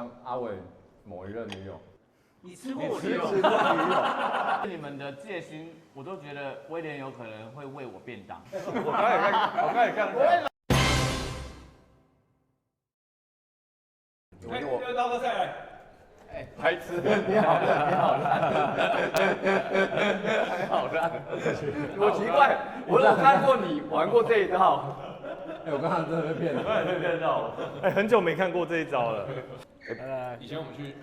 像阿伟某一任女友。你吃过我女友？吃过女友。你们的戒心，我都觉得威廉有可能会喂我便当。我刚才看到。又倒个菜来。哎，白痴！你好烂，你好烂，你好烂！我奇怪，我有看过你玩过这一套。哎，我刚刚真的被骗了，我刚才被骗到了。哎，很久没看过这一招了。以前我们去，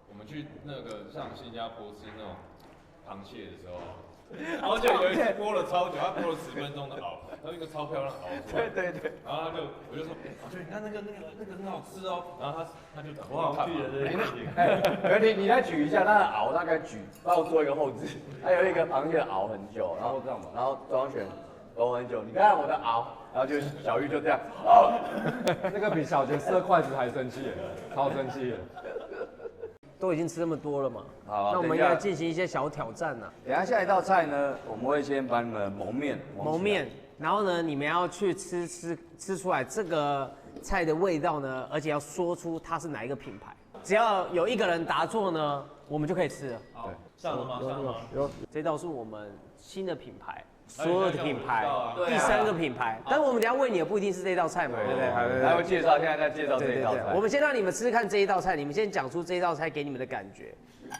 我们去那个上新加坡吃那种螃蟹的时候，然后就有一次剥了超久，他剥了10分钟的螯，然后一个超漂亮的螯出来。对。然后我就说，宝娟，你看那个很好吃哦。然后他就我好像记得这个。哎，你来举一下，它的螯大概举，帮我做一个后置。它有一个螃蟹的螯很久，然后这样嘛，然后庄选揉很久。你看我的螯，然后就小玉就这样，那个比小杰吃筷子还生气，超生气。都已经吃那么多了嘛，好，那我们应该进行一些小挑战呐。等一下下一道菜呢，我们会先把你们蒙面，蒙面，然后呢，你们要去吃出来这个菜的味道呢，而且要说出它是哪一个品牌。只要有一个人答错呢，我们就可以吃了。好，上了吗？上了吗？有，这道是我们新的品牌。所有的品牌，第3个品牌，但是我们等下问你的不一定是这道菜嘛，对不对？还会介绍，现在在介绍这一道菜。我们先让你们吃吃看这一道菜，你们先讲出这一道菜给你们的感觉。好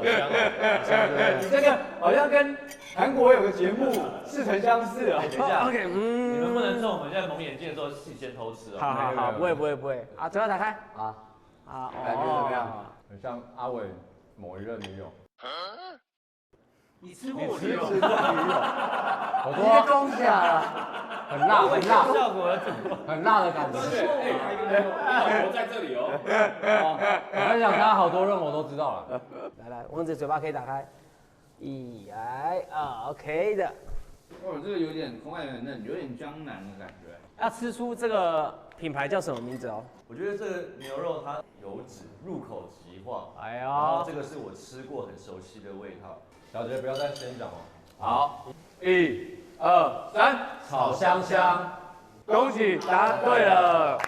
香哦！你这个好像跟韩国有个节目似曾相识啊。等一下 ，OK， 你们不能趁我们现在蒙眼睛的时候先偷吃哦。好，不会。啊，嘴巴打开。感觉怎么样？很像阿伟某一任女友。你吃过我女友？吃过女友。我说装假了，很辣，效果很辣的感觉。我在这里哦。我跟你讲，他好多任我都知道了。来，王子嘴巴可以打开。OK 的。哦，这个有点口感很嫩，有点江南的感觉。要吃出这个品牌叫什么名字哦？我觉得这个牛肉它油脂入口即化，哎然后呦，这个是我吃过很熟悉的味道。小杰不要再先讲了。好，1、2、3，炒香香，恭喜答对了。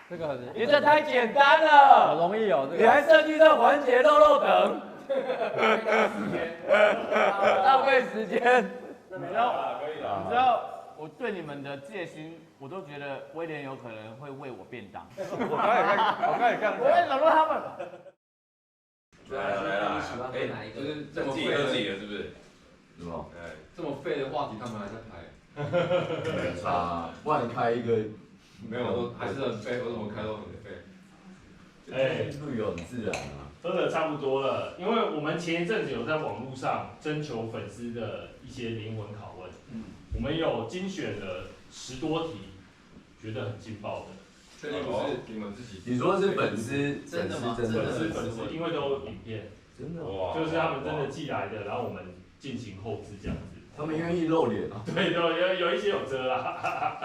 这个很你这太简单好了，容易哦，这你还个。设计这环节肉等，浪费时间。你知道我对你们的戒心，我都觉得威廉有可能会喂我便当。我刚才看。我会惹怒他们。来了，哎，就是这么废的，是不是？是吗？哎，这么废的话题，他们还在拍。没差，不然你开一个，没有，都还是很废，为什么开都很废？哎，路有很自然啊。喝的差不多了，因为我们前一阵子有在网络上征求粉丝的一些灵魂拷问，我们有精选了10多题，觉得很劲爆的。确定不是你们自己？你说是粉丝？真的吗？粉丝，因为都有影片，真的哇，就是他们真的寄来的，然后我们进行后置这样子。他们愿意露脸啊？对，有一些有遮啦。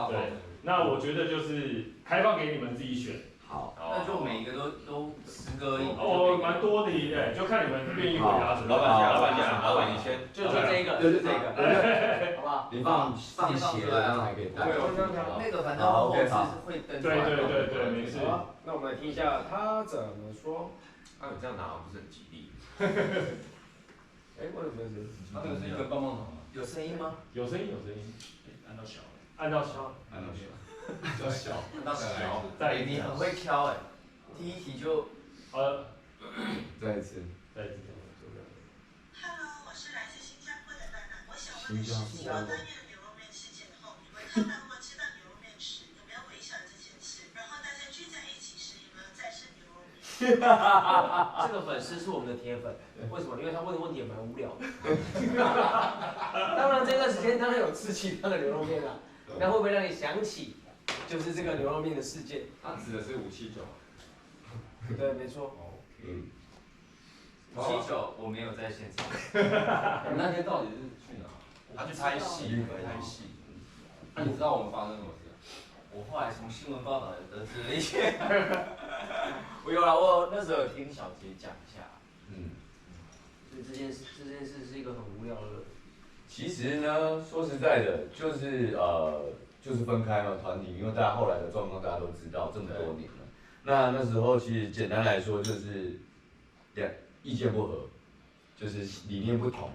对，那我觉得就是开放给你们自己选。好，那就每个都10个而已。哦，蛮多题的，就看你们愿意回答什么。老板你先。就这个，就是这个，好不好？你放斜的，这样才可以带。那个反正后置会登出来。对，没事。那我们来听一下他怎么说。那你这样拿不是很吉利？哎，为什么是？它这个是一个棒棒糖吗？有声音吗？有声音。按到小，按到小。比较小，那小，再你很会挑哎，第1题就再一次。 Hello， 我是来自新加坡的娜娜。我想问的是，你们翻阅牛肉面事件后，你们看到或吃到牛肉面时，有没有回想这件事？然后大家聚在一起时，有没有再吃牛肉面？这个粉丝是我们的铁粉，为什么？因为他问的问题也蛮无聊的。当然这段时间当然有吃其他的牛肉面啦，那会不会让你想起就是这个牛肉面的事件？它指的是579。对，没错。 579我没有在现场。你那天到底是去哪？他去拍戏，那你知道我们发生什么事？我后来从新闻报道得知了一些。我那时候有听小杰讲一下。所以这件事是一个很无聊的。其实呢，说实在的，就是就是分开嘛团体，因为大家后来的状况大家都知道，这么多年了。那时候其实简单来说就是意见不合，就是理念不同。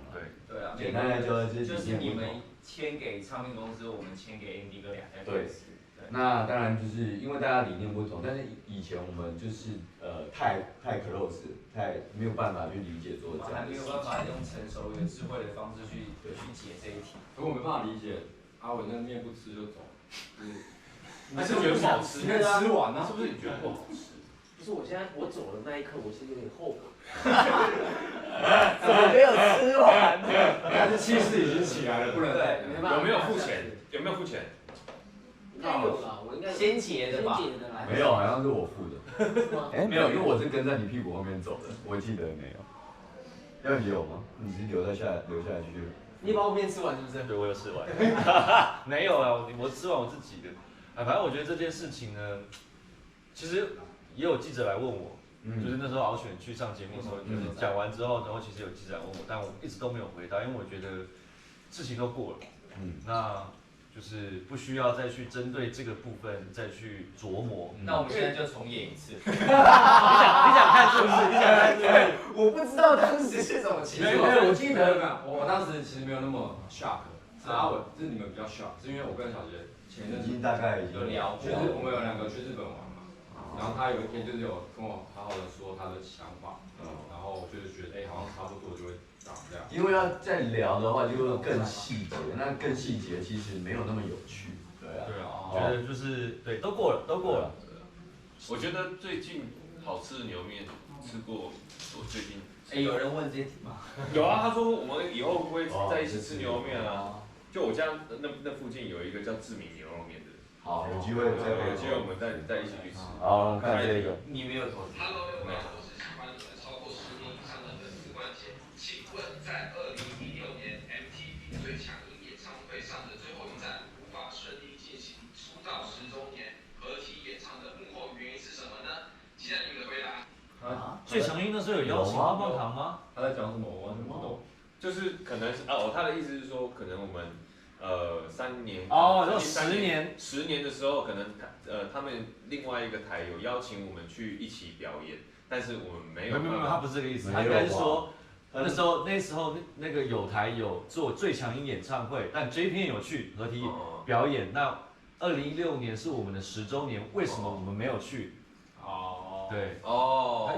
对啊，简单来说就是你们签给唱片公司，我们签给 MD 哥2家公司。那当然就是因为大家理念不同，但是以前我们就是太 close， 太没有办法去理解做这样。还没有办法用成熟有智慧的方式去解这一题。可我没办法理解，阿文那面不吃就走，还是觉得不好吃？你可以吃完啊，是不是你觉得不好吃？不是，我现在我走的那一刻，我其实有点后悔。怎么没有吃完？但是气势已经起来了，不能。对，没办法。有没有付钱？有没有付钱？应该有啦，我应该先结的吧？没有，好像是我付的。没有，因为我是跟在你屁股后面走的，我记得没有。要你有吗？你是留下来继续。你把我面吃完是不是？对，我有吃完。没有啊，我吃完我自己的。反正我觉得这件事情呢，其实也有记者来问我，就是那时候敖选去上节目的时候，就是讲完之后，然后其实有记者来问我，但我一直都没有回答，因为我觉得事情都过了，那就是不需要再去针对这个部分再去琢磨。那我们现在就重演一次。你想看是不是？你想看是不是？我不知道当时是什么情没有，况。我记得我当时其实没有那么 shock， 是阿文，是你们比较 shock， 是因为我跟小杰前阵子大概有聊，就是我们有2个去日本玩嘛，然后他有一天就是有跟我好好的说他的想法，然后就是觉得好像差不多就会长这样。因为要再聊的话，就会更细节，那更细节其实没有那么有趣。对啊，觉得就是对，都过了。我觉得最近好吃的牛面吃过，我最近。有人问这些题吗？有啊，他说我们以后会不会在一起吃牛肉面啊？就我家那附近有一个叫志明牛肉面的。好，有机会有机会我们再一起去吃。好，看这个。你没有投资。没有。超过10年以上的粉丝关系，请问在2016年 MTV 最强音演唱会上的最后一站无法顺利进行出道10周年合体演唱的幕后原因是什么呢？期待你们的回答。最强音那时候有邀请棒棒糖吗？他在讲什么？我完全不懂。就是可能是他的意思是说，可能我们3年就10年的时候，可能他们另外一个台有邀请我们去一起表演，但是我们没有。没有，他不是这个意思，他应该是说那时候那个有台有做最强音演唱会，但 J 片有去合体表演。那2016年是我们的10周年，为什么我们没有去？对，他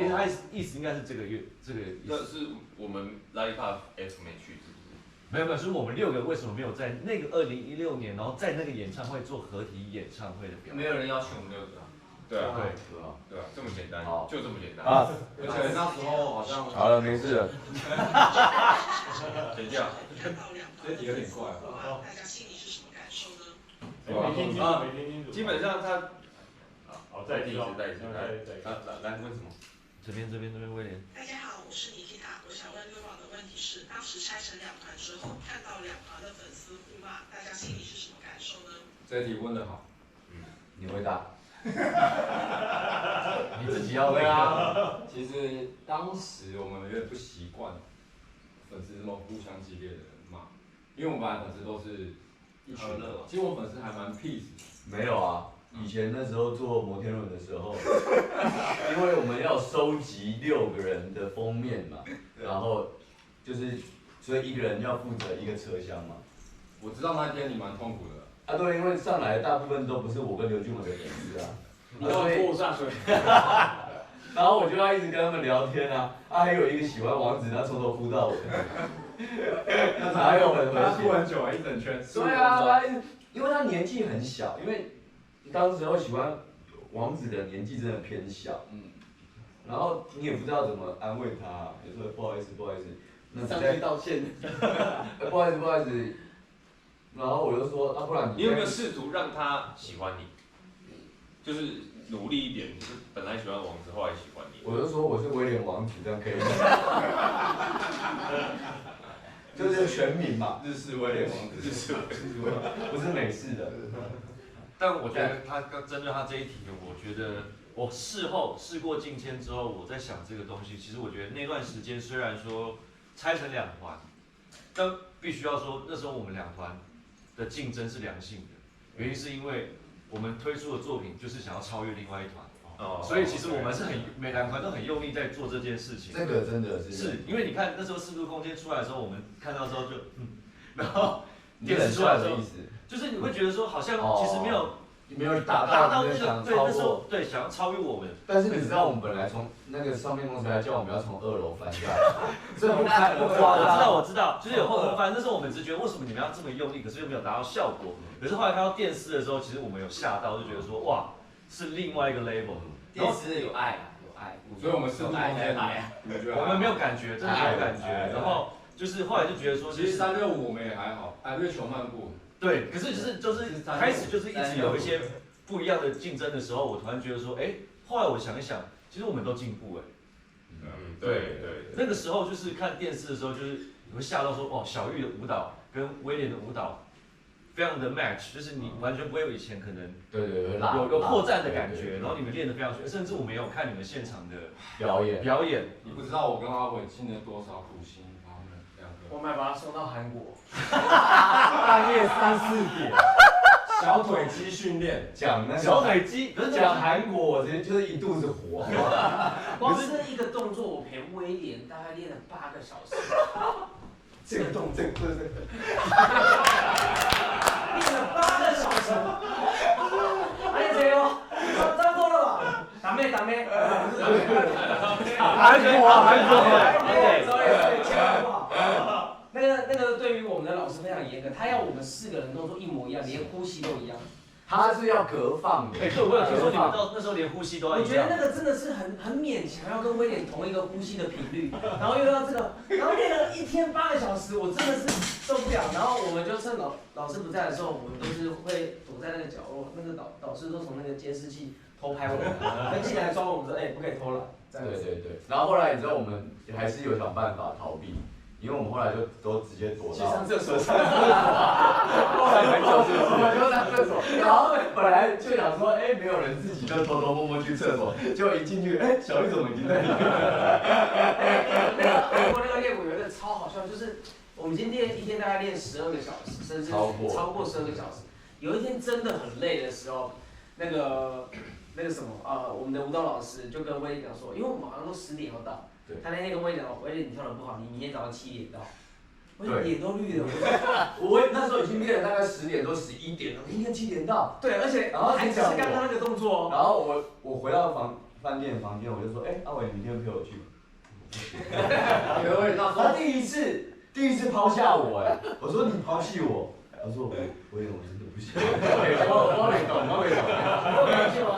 意思应该是这个意思。那是我们 Live Up F 没去，是不是？没有，是我们6个为什么没有在那个2016年，然后在那个演唱会做合体演唱会的表演？没有人邀请我们6个。对啊，这么简单，就这么简单。而且那时候好像好了，没事了。等一下，这题有点怪。大家心里是什么感受呢？没听清楚。基本上他。再一次，来问什么？这边威廉。大家好，我是Nikita，我想问六宝的问题是，当时拆成2团之后，看到2团的粉丝互骂，大家心里是什么感受呢？这题问得好。你回答。你自己要回答。其实当时我们有点不习惯粉丝这么互相激烈的骂，因为我们本来粉丝都是一群人，其实我们粉丝还蛮 peace。没有啊。以前那时候做摩天轮的时候，因为我们要收集6个人的封面嘛，然后就是所以1个人要负责1个车厢嘛。我知道那天你蛮痛苦的。啊对，因为上来大部分都不是我跟刘俊伟的粉丝啊，你都拖上水。然后我就要一直跟他们聊天啊，还有一个喜欢王子，他从头扑到尾。哪有很和谐？他扑很久啊，一整圈。对啊，因为他年纪很小，因为。当时候喜欢王子的年纪真的偏小，然后你也不知道怎么安慰他，就说不好意思，那上去道歉，不好意思，然后我就说，不然你有没有试图让他喜欢你？就是努力一点，就是本来喜欢王子，后来喜欢你。我就说我是威廉王子，这样可以吗？就是全名嘛，日式威廉王子，不是美式的。但我觉得他针对他这一题，我觉得我事过境迁之后，我在想这个东西，其实我觉得那段时间虽然说拆成2团，但必须要说那时候我们2团的竞争是良性的，原因是因为我们推出的作品就是想要超越另外一团。哦，所以其实我们是每两团都很用力在做这件事情。这个真的是因为你看那时候四度空间出来的时候，我们看到之后就然后电视出来的时候，就是你会觉得说好像其实没有达到那个对那时候对想要超越我们。但是你知道我们本来从那个上面公司来叫我们要从2楼翻下来，这不夸张。我知道，就是有后空翻，那时候我们只觉得为什么你们要这么用力，可是又没有达到效果。可是后来看到电视的时候，其实我们有吓到，就觉得说哇。是另外一个 level， 电视有爱，所以我们是爱，我们没有感觉，真的没有感觉。然后就是后来就觉得说，其实365我们也还好，月球漫步。对，可是就是开始就是一直有一些不一样的竞争的时候，我突然觉得说，哎，后来我想一想，其实我们都进步哎。对。那个时候就是看电视的时候，就是你会吓到说，哦，小玉的舞蹈跟威廉的舞蹈。非常的 match， 就是你完全不会有以前可能有破绽的感觉，然后你们练得非常顺，甚至我们有看你们现场的表演。你不知道我跟阿伟尽了多少苦心，他们两个。我们还把他送到韩国，半夜3、4点，小腿肌训练，讲那小腿肌，讲韩国，我直接就是一肚子火。光是一个动作，我陪威廉大概练了8个小时。这个动作，练了8个小时。哎谁哦？差不多了吧？打妹。韩国。对，千万不好。那个对于我们的老师非常严格，他要我们4个人动作一模一样，连呼吸都一样。他是要隔放的。对，我有听说你们到那时候连呼吸都要一样。我觉得那个真的是很勉强，要跟威廉同一个呼吸的频率，然后又要这个，然后练了1天8个小时，我真的是受不了。然后我们就趁老师不在的时候，我们都是会躲在那个角落，那个导师都从那个监视器偷拍我们，他进来抓我们说，不可以偷懒。对。然后后来你知道我们还是有想办法逃避。因为我们后来就都直接躲到去上厕所，后来很久我们就上厕所，然后本来就想说，没有人自己就偷偷摸摸去厕所，结果一进去，小玉怎么已经在里面？那个练舞有一个超好笑，就是我们已经练一天大概练12个小时，甚至超过12个小时。有一天真的很累的时候，那个什么我们的舞蹈老师就跟威廉讲说，因为我们好像都10点要到。他那天跟威廉讲，威廉你跳得不好，你明天早上7点到。我脸都绿了。我那时候已经练了大概10点多11点了，明天7点到。对，而且还只是刚刚那个动作。然后我回到饭店房间，我就说，阿伟，明天陪我去。他第一次抛下我我说你抛弃我，他说我真的不行。我没懂。我没去吗？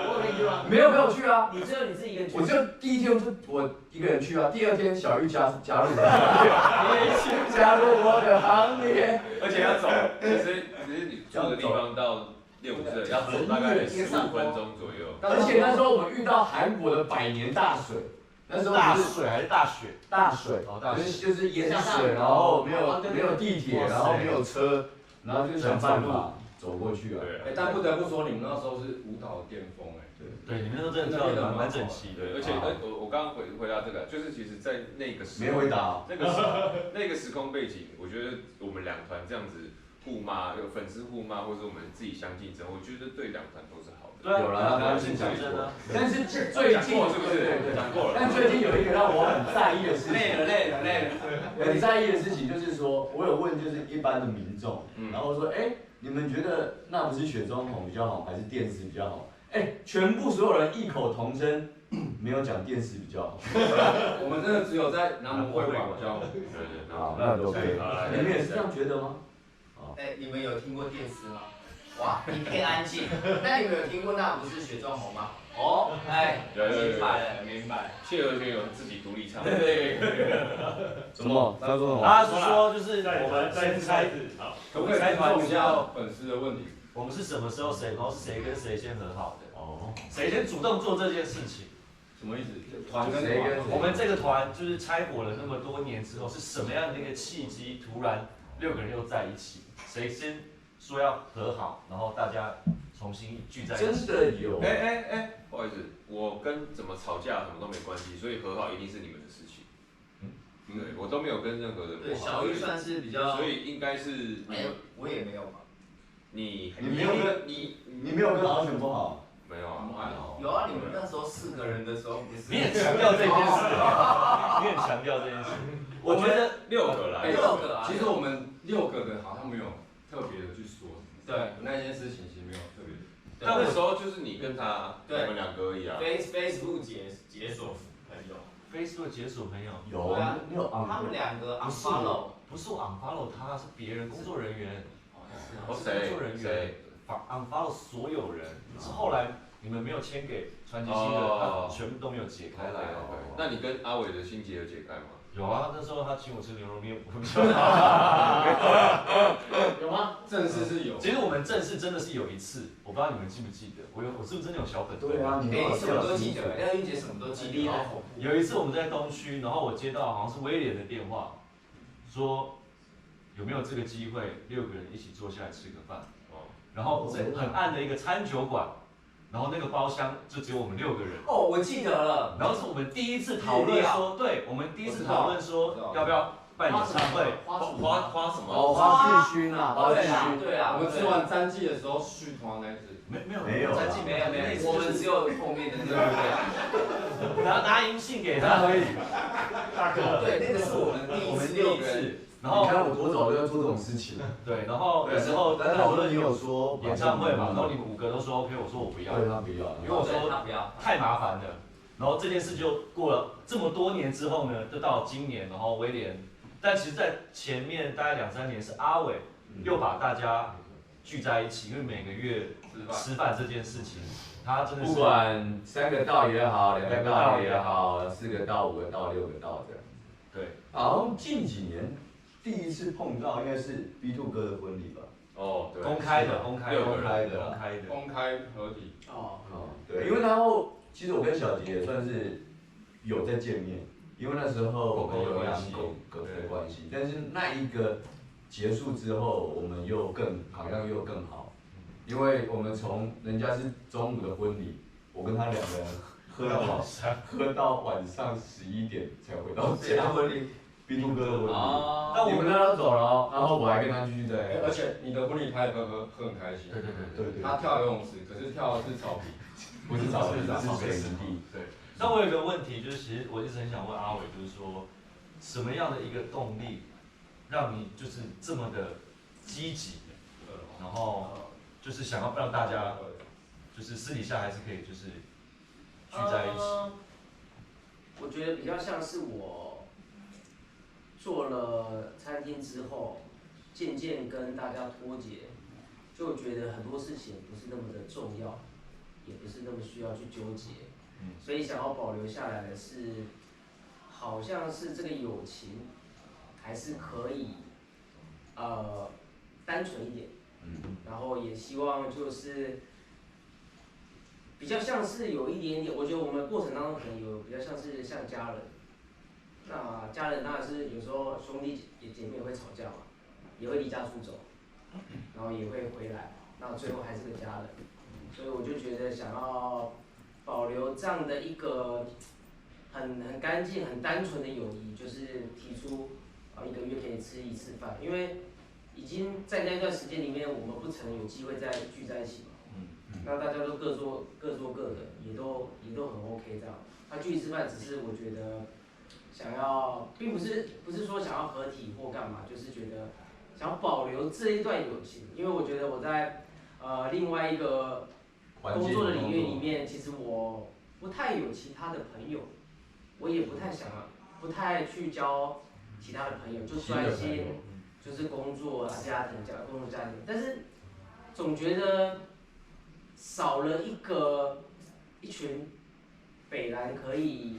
我没去吗？没有去啊。你只有你自己一个人去。我就第1天我一个人去啊，第2天小玉加入我的行列，而且要走，其实你住的地方到练舞社要走大概15分钟左右。而且那时候我们遇到韩国的100年大水。那时候大水还是大雪？大水，就是淹水，然后没有地铁，然后没有车，然后就想办法走过去啊。但不得不说，你们那时候是舞蹈的巅峰对，你们那时候真的跳得蛮整齐的。而且我刚刚回答这个，就是其实，在那个时没回答。那个时空背景，我觉得我们2团这样子互骂，有粉丝互骂，或者我们自己相竞争，我觉得对2团都是好的。有了，刚刚先讲过。但是最近是不是？讲过了。但最近有一个让我很在意的事情。累了。很在意的事情就是说，我有问就是一般的民众，然后说，你们觉得那不是雪中红比较好，还是电视比较好？全部所有人异口同声，没有讲电视比较好。我们真的只有在南门会馆比较好。对。好，那都可以。你们也是这样觉得吗？你们有听过电视吗？哇，一片安静。那你们有听过那不是雪中红吗？明白。谢和弦有自己独立唱。对。什么？他说什么？他是说就是我们再猜子，好，可不可以再问一下粉丝的问题？我们是什么时候然后是谁跟谁先和好的？谁先主动做这件事情？什么意思？团跟谁跟谁？我们这个团就是拆伙了那么多年之后，是什么样的一个契机？突然6个人又在一起，谁先说要和好，然后大家重新聚在一起？真的有。不好意思，我跟怎么吵架什么都没关系，所以和好一定是你们的事情。对，我都没有跟任何人不好。对，小玉算是比较。所以应该是我也没有嘛。你没有跟敖犬不好？没有啊，还好。有啊，你们那时候4个人的时候不是？你很强调这件事，你很强调这件事。我觉得6个啦6个啊。其实我们6个的好像没有特别的去说。对，那件事情其实没有特别。但那时候就是你跟他，你们2个而已啊。Facebook 解锁朋友 ，Facebook 解锁朋友有啊，你有他们2个 unfollow，不是我 unfollow 他，是别人工作人员，是谁？工作人员 unfollow 所有人，是后来你们没有签给传奇新的，他全部都没有解开来。那你跟阿伟的心结有解开吗？有啊，那时候他请我吃牛肉面，我们有吗？正式是有。其实我们正式真的是有一次，我不知道你们记不记得，我是不是真的有小本本？对啊，你什么都记得，廖玉姐什么都记得。有一次我们在东区，然后我接到好像是威廉的电话，说有没有这个机会6个人一起坐下来吃个饭，然后在很暗的一个餐酒馆。然后那个包厢就只有我们6个人。哦，我记得了。然后是我们第一次讨论说，对，我们第一次讨论说要不要办演唱会。花什么？哦，花世勋啊，花世勋。对啊，我们吃完3季的时候续团那一次。没有3季没有，我们只有后面的那个。拿银杏给他而已。大哥。对，那个是我们第一次。然后你看我多早就要做这种事情。对，然后那时候讨论你有说演唱会嘛，然后你们5个都说 OK， 我说我不要，他不要，因为我说太麻烦了。然后这件事就过了这么多年之后呢，就到了今年，然后威廉，但其实在前面大概2、3年是阿伟又把大家聚在一起，因为每个月吃饭这件事情，他真的是不管3个到也好，2个到也好，4个到、5个到、6个到这样。对，好像近几年。第一次碰到应该是 B2 哥的婚礼吧？哦，对，公开的公开合体。对，因为然后其实我跟小杰也算是有在见面，因为那时候我们有养狗的关系，但是那一个结束之后，我们好像又更好，因为我们从人家是中午的婚礼，我跟他2个人喝到晚上11点才回到家。婚礼。B2 哥的婚礼，那我们让他走了，然后我还跟他继续在。而且你的婚礼拍的很开心。对。他跳游泳池，可是跳的是草坪，不是草坪，是水泥地。对。那我有一个问题，就是其实我一直很想问阿伟，就是说什么样的一个动力，让你就是这么的积极，然后就是想要让大家，就是私底下还是可以就是聚在一起。我觉得比较像是我。做了餐厅之后，渐渐跟大家脱节，就觉得很多事情不是那么的重要，也不是那么需要去纠结，所以想要保留下来的是，好像是这个友情还是可以，单纯一点，然后也希望就是比较像是有一点点，我觉得我们过程当中可能有比较像是像家人。那家人当然是有时候兄弟姐妹也会吵架嘛，也会离家出走，然后也会回来，那最后还是个家人，所以我就觉得想要保留这样的一个很干净、很单纯的友谊，就是提出1个月可以吃1次饭，因为已经在那段时间里面，我们不曾有机会再聚在一起嘛，那大家都各做各的，也都很 OK 这样，那聚1次饭只是我觉得。想要，并不是说想要合体或干嘛，就是觉得想要保留这一段友情，因为我觉得我在另外一个工作的领域里面，其实我不太有其他的朋友，我也不太去交其他的朋友，就专心就是工作啊、工作家庭，但是总觉得少了一群北兰可以。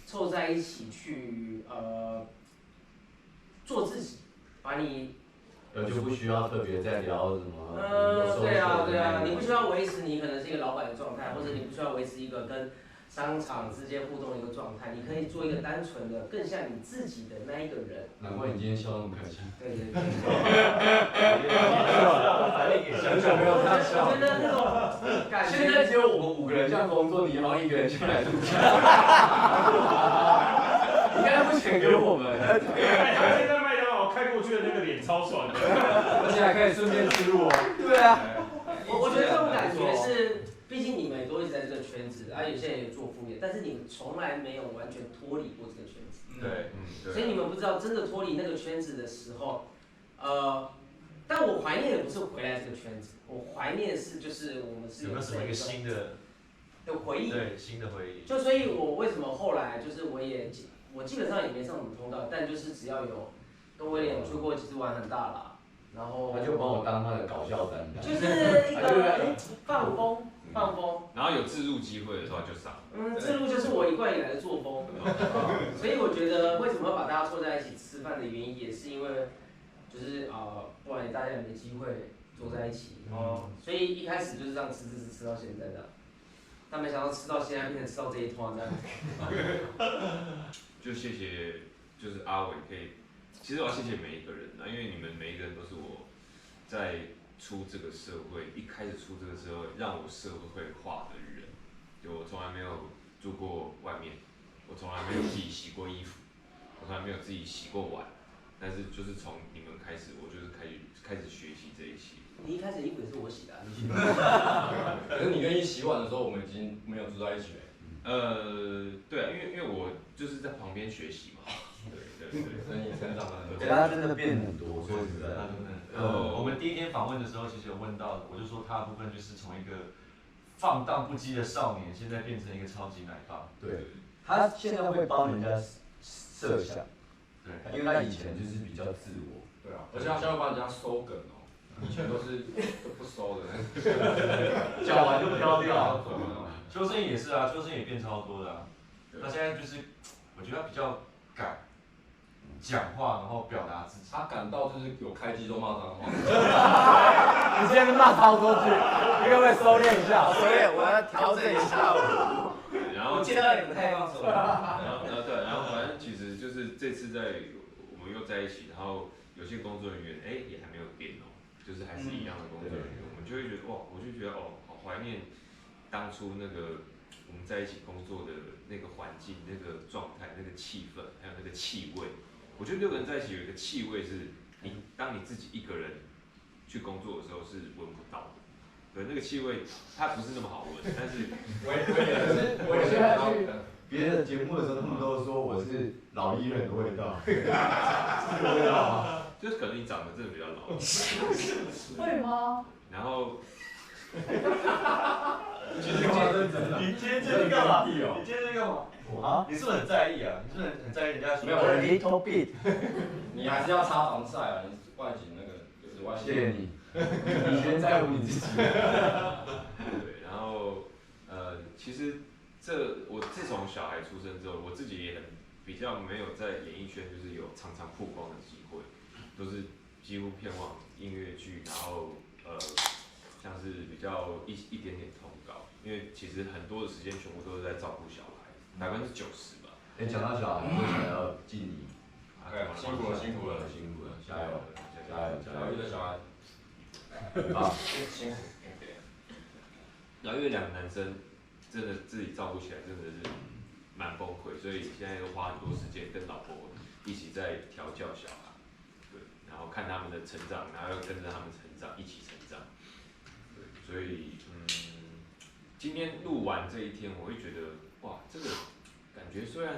凑在一起去做自己，把你就不需要特别再聊什么。对啊，你不需要维持你可能是一个老板的状态，或者你不需要维持一个跟商场之间互动的一个状态，你可以做一个单纯的、更像你自己的那一个人。难怪你今天笑那么开心。对。很久没有这样笑。我觉得那种感觉。现在只有我们5个人这样工作，你然后1个人进来录像。你刚才不想给我们。现在麦当劳开开过去的那个脸超爽的，而且还可以顺便吃路哦。对啊，我觉得这种感觉是，毕竟你们都一直在这个圈子，有些人也做副业，但是你们从来没有完全脱离过这个圈子。对，所以你们不知道真的脱离那个圈子的时候，但我怀念的不是回来这个圈子，我怀念的是就是我们是有没有什么一个新的回忆？对，新的回忆。就所以，我为什么后来就是我基本上也没上什么通道，但就是只要有跟威廉有出过几次玩很大啦，然后他就把我当他的搞笑担当，就是一个放风。然后有置入机会的时候就上。置入就是我一贯以来的作风。所以我觉得为什么会把大家凑在一起吃饭的原因，也是因为就是不然大家也没机会坐在一起。所以一开始就是这样吃到现在的。但没想到吃到现在变成吃到这一团这样。就谢谢，就是阿伟可以，其实我要谢谢每一个人因为你们每一个人都是我在出这个社会，一开始出这个社会，让我社会化的人。就我从来没有住过外面，我从来没有自己洗过衣服，我从来没有自己洗过碗，但是就是从你们开始，我就是开始学习这一些。你一开始衣服也是我洗的，你洗的。可是你愿意洗碗的时候，我们已经没有住在一起了。对啊，因为我就是在旁边学习嘛。对，所以你成长了很多。他真的变很多，说实在。我们第一天访问的时候，其实有问到，我就说他的部分就是从一个放荡不羁的少年，现在变成一个超级奶爸。对，他现在会帮人家设想，对，因为他以前就是比较自我。对啊，而且他现在会帮人家收梗哦，以前都不收的，讲完就飘掉。邱生也是啊，邱生也变超多的啊。他现在就是，我觉得他比较敢讲话，然后表达自己。他敢到就是有开机都骂脏话。你今天骂超多句，你可不可以收敛一下？收敛，我要调整一下。然后我见到你不太放手。然后反正其实就是这次我们又在一起，然后有些工作人员也还没有变哦，就是还是一样的工作人员，我们就会觉得哇，我就觉得好怀念当初那个我们在一起工作的那个环境、那个状态、那个气氛，还有那个气味。我觉得6个人在一起有一个气味是，当你自己一个人去工作的时候是闻不到的。对，那个气味它不是那么好闻，但是我现在去别的节目的时候，他们都说我是老艺人的味道，是这个味道吗？就是可能你长得真的比较老。会吗？然后。你今天这干嘛？你今天这干嘛？啊？你是不是很在意啊？你是不是很在意人家说？没有 little bit。你还是要擦防晒啊，你外景那个紫外线。谢谢你，你先在乎你自己。对，然后其实我自从小孩出生之后，我自己也比较没有在演艺圈就是有常常曝光的机会，都是几乎偏往音乐剧，然后像是比较一点点通告，因为其实很多的时间全部都是在照顾小孩，90%吧。讲到小孩，我想要敬你，辛苦了，加油，疗愈的小孩，啊，辛苦。然后因为2个男生真的自己照顾起来真的是蛮崩溃，所以现在都花很多时间跟老婆一起在调教小孩，对，然后看他们的成长，然后要跟着他们成长，一起成长。所以，今天录完这一天，我会觉得，哇，这个感觉虽然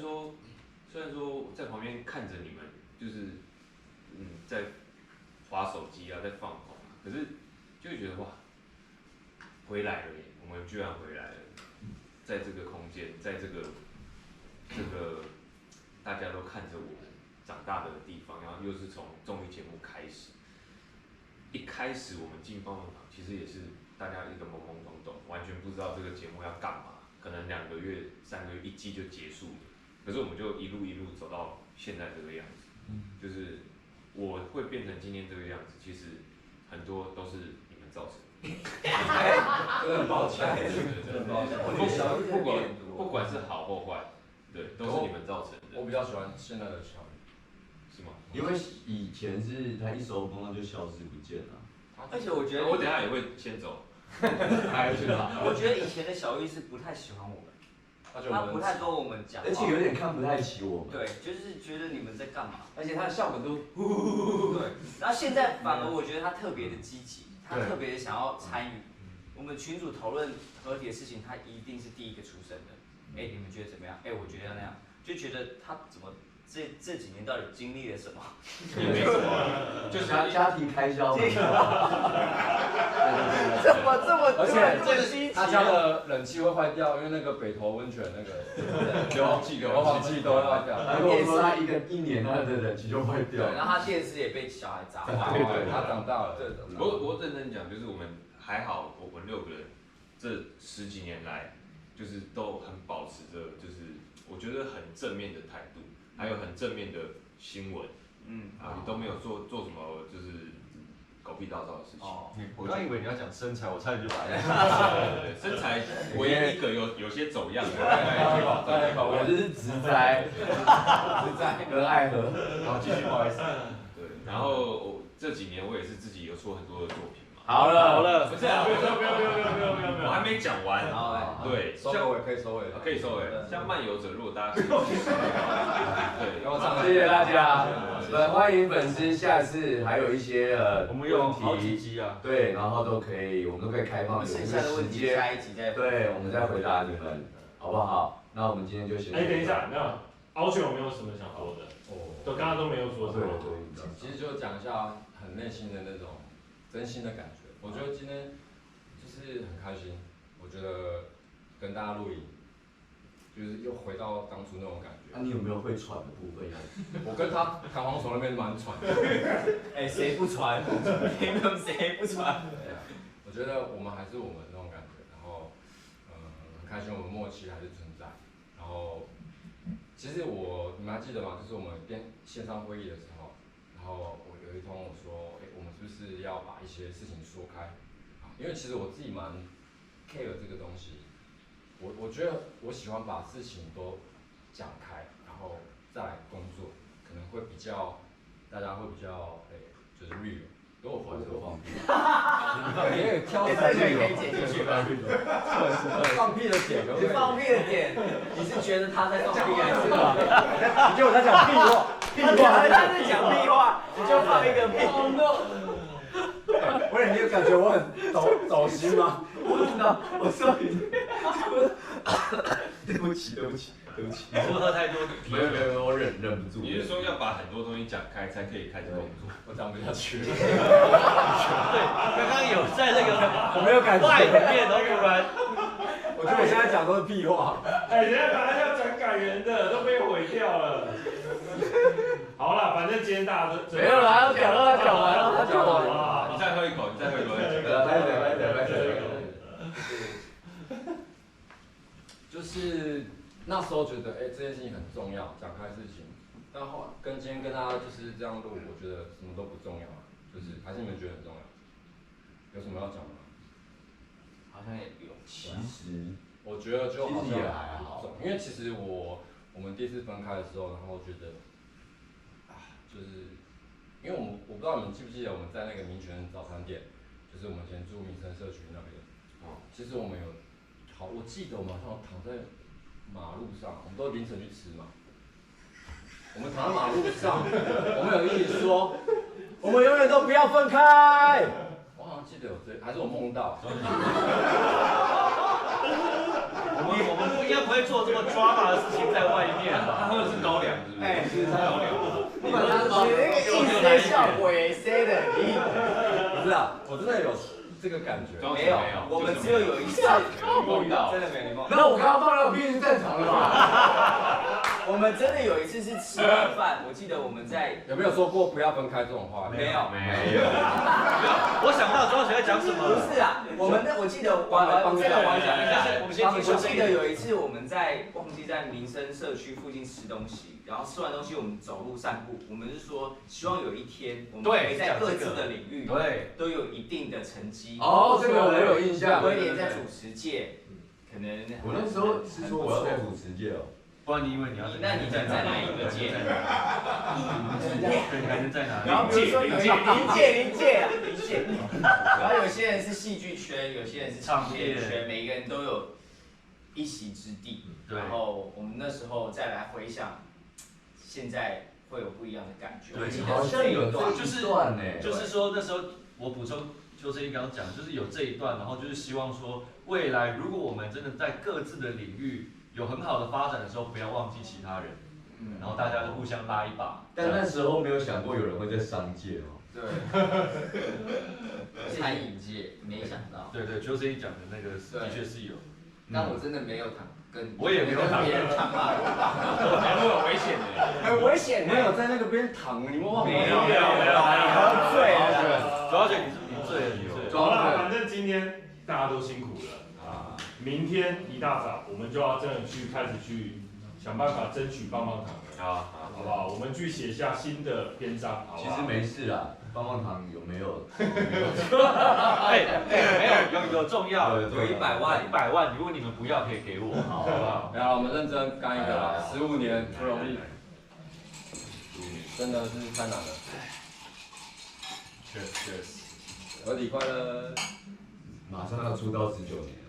说在旁边看着你们，就是，在滑手机啊，在放空啊，可是就会觉得哇，回来了耶，我们居然回来了，在这个空间，在这个大家都看着我们长大的地方，然后又是从综艺节目开始。一开始我们进棒棒堂，其实也是大家一个懵懵懂懂，完全不知道这个节目要干嘛，可能2个月、3个月1季就结束了。可是我们就一路走到现在这个样子，就是我会变成今天这个样子，其实很多都是你们造成的。真的很抱歉，真的很抱歉。不管是好或坏，对，都是你们造成的。我比较喜欢现在的小鱼。是吗？因为以前是他一收工就消失不见了，而且我觉得我等下也会先走，我觉得以前的小玉是不太喜欢我们，他不太跟我们讲话，而且有点看不太起我们。对，就是觉得你们在干嘛，而且他的笑梗都对。然后现在反而我觉得他特别的积极，他特别的想要参与。我们群组讨论合体的事情，他一定是第一个出声的。哎，你们觉得怎么样？哎，我觉得要那样，就觉得他怎么这几年到底经历了什么？也没什么，就是家庭开销。怎么这么而且这么稀奇？他家的冷气会坏掉，因为那个北投温泉那个硫磺气都会坏掉。如果说他一年他的冷气就坏掉，对，然后他电视也被小孩砸坏，对，他长大了。不过认真讲，就是我们还好，我们6个人这10几年来，就是都很保持着，就是我觉得很正面的态度，还有很正面的新闻，啊，你都没有做什么就是狗屁倒灶的事情。哦，我刚以为你要讲身材，我差点就把对，身材唯一一个有些走样的，我就是直栽，跟爱河。好，继续，不好意思。对，然后这几年我也是自己有出很多的作品嘛。好了，不是啊，不要，我还没讲完。对，收尾可以收尾，可以收尾。像漫游者，如果大家对，谢谢大家，欢迎粉丝下次还有一些我们有好问几集啊，对，然后我们都可以开放，剩下的问题下一集再对，我们再回答你们，好不好？那我们今天就先。哎，等一下，那敖犬有没有什么想说的？都刚刚都没有说什么。对，其实就讲一下很内心的那种真心的感觉。我觉得今天就是很开心，我觉得跟大家录影，就是又回到当初那种感觉。那你有没有会喘的部分呀？我跟他弹簧手那边蛮喘的。哎，谁不传？你们谁不传？我觉得我们还是我们那种感觉，然后很开心，我们默契还是存在。然后其实你们还记得吗？就是我们线上会议的时候，然后我有一通我说，我们是不是要把一些事情说开？因为其实我自己蛮 care 这个东西，我觉得我喜欢把事情都讲开，然后再来工作，可能会比较大家会比较就是 real。给我放屁！你也挑这个可以剪进去吗？放屁的点，你放屁的点，你是觉得他在放屁还是？你觉得我在讲屁话？他在讲屁话，你就放一个屁。不是你有感觉我很走心吗？我知道，我说你，对不起。你是不是喝太多啤酒？没有，我忍不住。你是说要把很多东西讲开，才可以开始工作？我讲不下去了。对，刚刚有在那个我没有感觉。外面，然后突然，我觉得我现在讲都是屁话。哎，人家本来要讲感人的，都被毁掉了。好了，反正今天大家都没有啦，他讲完了，他讲完了。你再喝一口，来就是那时候觉得，这件事情很重要，讲开事情。但后来今天跟大家就是这样录，我觉得什么都不重要，就是还是你们觉得很重要。有什么要讲的吗？好像也不用。其实我觉得就好像也还好，因为其实我们第一次分开的时候，然后觉得，就是因为我不知道你们记不记得我们在那个民权早餐店，就是我们以前住民生社区那边，其实我们我记得我们好像躺在马路上，我们都凌晨去吃嘛。我们躺在马路上，我们有一起说，我们永远都不要分开。我好像记得有还是我梦到。我们应该不会做这么 drama 的事情在外面吧？他喝的是高粱，是不是？是高粱。你那个意思效果也塞的很硬。不是啊，我真的有这个感觉。没有，我们只有一次梦到，真的没梦。那我刚刚放那个屁是正常的吧？我们真的有一次是吃完饭，我记得我们在有没有说过不要分开这种话？没有。我想不到庄学在讲什么。不是啊，我记得我讲一下，我记得有一次我们忘记在民生社区附近吃东西，然后吃完东西我们走路散步，我们是说希望有一天我们可以在各自的领域都有一定的成绩。哦，这个我有印象。威廉在主持界，可能我那时候是说我要在主持界哦。不然你以为你要？那你在哪一个界？还能在哪里？然后比如说有临界，然后有些人是戏剧圈，有些人是唱片圈，每一个人都有一席之地。对。然后我们那时候再来回想，现在会有不一样的感觉。对，好像有这一段呢。就是说那时候我补充。就是刚刚讲，就是有这一段，然后就是希望说，未来如果我们真的在各自的领域有很好的发展的时候，不要忘记其他人，然后大家就互相拉一把。但那时候没有想过有人会在商界哦。对。餐饮界没想到。对对 ，Jose 讲的那个的确是有。但我真的没有跟我也没有跟别人躺吧，很危险的，很危险。没有在那个边躺，你们忘了？没有，喝醉了。主要是你醉了，你醉了。好了，反正今天大家都辛苦了啊！明天一大早我们就要真的开始去想办法争取棒棒糖了，好不好？我们去写下新的篇章，好不好？其实没事啦，棒棒糖有没有？没有重要，有100万，100万，如果你们不要可以给我，好不好？然后我们认真干一个啦，15年不容易，真的是太难了。Cheers，合体快乐！马上要出道19年。